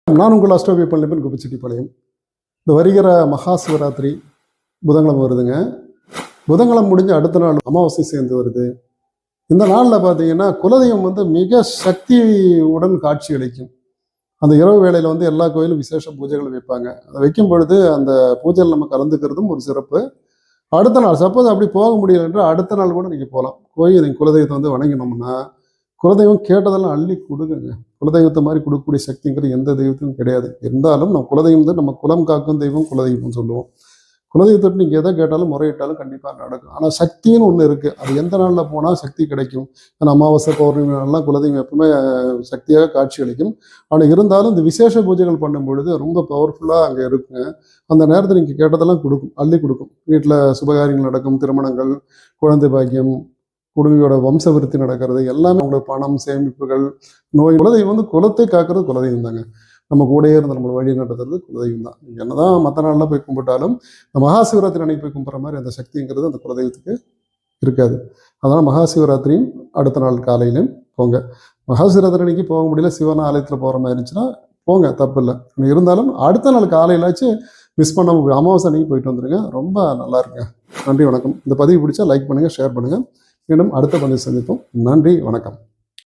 நான் உங்கள் அஷ்டோபி பள்ளிப்பன் குப்பிச்செட்டிப்பாளையம். இந்த வருகிற மகா சிவராத்திரி புதன்கிழமை வருதுங்க. புதன்கிழமை முடிஞ்சு அடுத்த நாள் அமாவாசை சேர்ந்து வருது. இந்த நாளில் பார்த்தீங்கன்னா குலதெய்வம் மிக சக்தியுடன் காட்சி அளிக்கும். அந்த இரவு வேளையில் எல்லா கோயிலும் விசேஷ பூஜைகள் வைப்பாங்க. அதை வைக்கும் பொழுது அந்த பூஜையில் நம்ம கலந்துக்கிறதும் ஒரு சிறப்பு. அடுத்த நாள் சப்போஸ் அப்படி போக முடியல என்றால் அடுத்த நாள் கூட நீங்கள் போகலாம். போய் நீங்கள் குலதெய்வத்தை வணங்கினோம்னா குலதெய்வம் கேட்டதெல்லாம் அள்ளி கொடுக்குங்க. குலதெய்வத்தை மாதிரி கொடுக்கக்கூடிய சக்திங்கிறது எந்த தெய்வத்துக்கும் கிடையாது. இருந்தாலும் நம்ம குலதெய்வம் நம்ம குலம் காக்கும் தெய்வம் குலதெய்வம்னு சொல்லுவோம். குலதெய்வத்தை நீங்கள் எதை கேட்டாலும் முறையிட்டாலும் கண்டிப்பாக நடக்கும். ஆனால் சக்தின்னு ஒன்று இருக்குது. அது எந்த நாளில் போனால் சக்தி கிடைக்கும். ஆனால் அமாவாசை பௌர்ணமி நாள்லாம் குலதெய்வம் எப்பவுமே சக்தியாக காட்சி அளிக்கும். ஆனால் இருந்தாலும் இந்த விசேஷ பூஜைகள் பண்ணும் பொழுது ரொம்ப பவர்ஃபுல்லாக அங்கே இருக்குங்க. அந்த நேரத்தில் நீங்கள் கேட்டதெல்லாம் கொடுக்கும், அள்ளி கொடுக்கும். வீட்டில் சுபகாரியங்கள் நடக்கும், திருமணங்கள், குழந்தை பாக்கியம், குடும்பியோட வம்ச விருத்தி நடக்கிறது எல்லாமே உங்களுக்கு பணம், சேமிப்புகள், நோய். குலதெய்வம் குலத்தை காக்கிறது குலதெய்வம் தாங்க. நம்ம கூடயே இருந்து நம்மளை வழி நடத்துறது குலதெய்வம் தான். என்னதான் மற்ற நாளில் போய் கும்பிட்டாலும் இந்த மகா சிவராத்திரி அன்னைக்கு போய் கும்பிட்ற மாதிரி அந்த சக்திங்கிறது அந்த குலதெய்வத்துக்கு இருக்காது. அதனால் மகா சிவராத்திரியும் அடுத்த நாள் காலையிலையும் போங்க. மகா சிவராத்திரி அன்னைக்கு போக முடியல, சிவன் ஆலயத்தில் போகிற மாதிரி இருந்துச்சுன்னா போங்க, தப்பு இல்லை. இருந்தாலும் அடுத்த நாள் காலையிலாச்சு மிஸ் பண்ணாமல் அமாவாசை அன்னைக்கு போயிட்டு வந்துடுங்க. ரொம்ப நல்லா இருக்குங்க. நன்றி, வணக்கம். இந்த பதிவு பிடிச்சா லைக் பண்ணுங்கள், ஷேர் பண்ணுங்கள். மீண்டும் அடுத்த பதிவு சந்திப்போம். நன்றி, வணக்கம்.